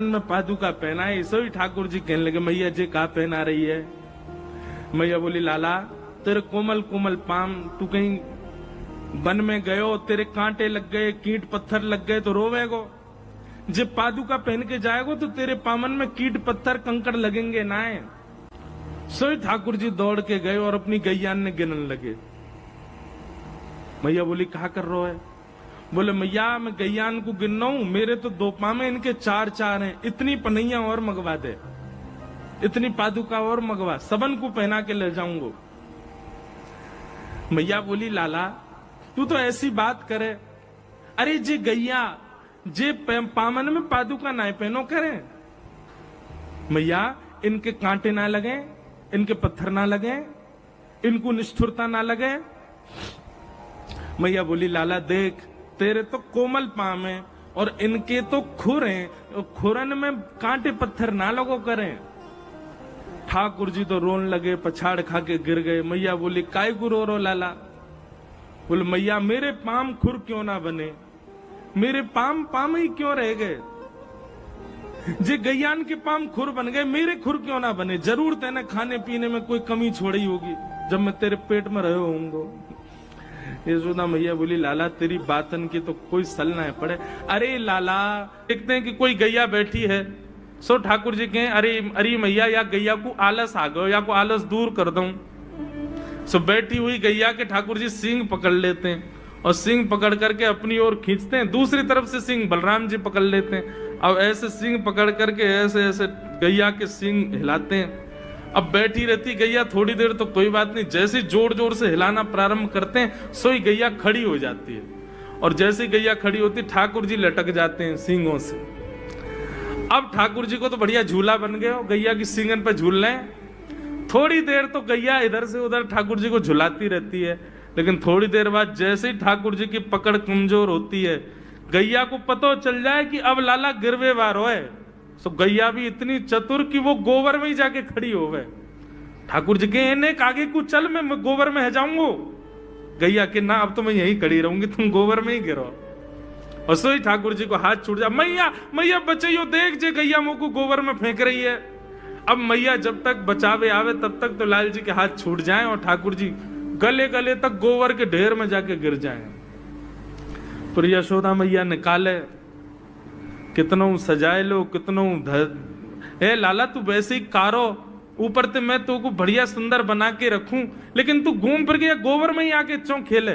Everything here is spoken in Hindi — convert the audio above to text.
में पादुका पहनाए। सो ही ठाकुर जी कहने लगे मैया जी का पहना रही है। मैया बोली लाला तेरे कोमल कोमल पाम, तू कहीं वन में गयो तेरे कांटे लग गए, कीट पत्थर लग गए तो रोवेगो। जब पादुका पहन के जाएगो तो तेरे पामन में कीट पत्थर कंकड़ लगेंगे ना। सो ही ठाकुर जी दौड़ के गए और अपनी गैयान ने गिनन लगे। मैया बोली कहा कर रहे है? बोले मैया मैं गैयान को गिन रहा हूं, मेरे तो 2 पामे इनके 4-4 हैं, इतनी पनैया और मंगवा दे, इतनी पादुका और मंगवा, सबन को पहना के ले जाऊंगा। मैया बोली लाला तू तो ऐसी बात करे, अरे जे गैया जे पामन में पादुका ना पहनो करें, मैया इनके कांटे ना लगे, इनके पत्थर ना लगे, इनको निष्ठुरता ना लगे। मैया बोली लाला देख तेरे तो कोमल पाम है और इनके तो खुर हैं, खुरन में कांटे पत्थर ना लगो करें। ठाकुर जी तो रोन लगे, पछाड़ खा के गिर गए। मैया बोली काय को रो लाला? बोले मैया मेरे पाम खुर क्यों ना बने, मेरे पाम पाम ही क्यों रह गए? जे गैयान के पाम खुर बन गए, मेरे खुर क्यों ना बने? जरूर तेने खाने पीने में कोई कमी छोड़ी होगी जब मैं तेरे पेट में रहे होऊंगा। यशोदा मैया बोली लाला तेरी बातन की तो कोई सल ना पड़े। अरे लाला देखते हैं कि कोई गैया बैठी है, सो ठाकुर जी कहें अरे अरे मैया या गैया को आलस आ गयो, या को आलस दूर कर दूं। सो बैठी हुई गैया के ठाकुर जी सींग पकड़ लेते हैं और सींग पकड़ करके अपनी ओर खींचते हैं, दूसरी तरफ से सींग बलराम जी पकड़ लेते हैं। अब ऐसे सींग पकड़ करके ऐसे ऐसे गैया के सींग हिलाते हैं। अब बैठी रहती गैया थोड़ी देर तो कोई बात नहीं, जैसे जोर जोर से हिलाना प्रारंभ करते हैं सो ही गैया खड़ी हो जाती है, और जैसे गैया खड़ी होती ठाकुर जी लटक जाते हैं सींगों से। अब ठाकुर जी को तो बढ़िया झूला बन गया, गैया की सींगन पे झूल रहे हैं। थोड़ी देर तो गैया इधर से उधर ठाकुर जी को झुलाती रहती है, लेकिन थोड़ी देर बाद जैसे ही ठाकुर जी की पकड़ कमजोर होती है, गैया को पता चल जाए कि अब लाला गिरवे वार होए, सो गैया भी इतनी चतुर कि वो गोबर में ही जाके खड़ी हो गए। ठाकुर जी के ने आगे को चल मैं गोबर में है जाऊंगा। गैया के ना अब तो मैं यहीं खड़ी रहूंगी, तुम गोबर में ही गिरो। और सो ही ठाकुर जी को हाथ छूट जा, मैया मैया बचाइयो, देख जे गैया मुंह को गोबर में फेंक रही है। अब मैया जब तक बचावे आवे तब तक तो लाल जी के हाथ छूट जाएं और ठाकुर जी गले गले तक गोबर के ढेर में जाके गिर जाएं। पर यशोदा मैया निकाले, कितनों सजाए लो, कितनों ए लाला तू वैसे ही कारो, ऊपर से मैं तो को बढ़िया सुंदर बना के रखूं, लेकिन तू घूम फिर गया गोबर में ही आके चौं खेले।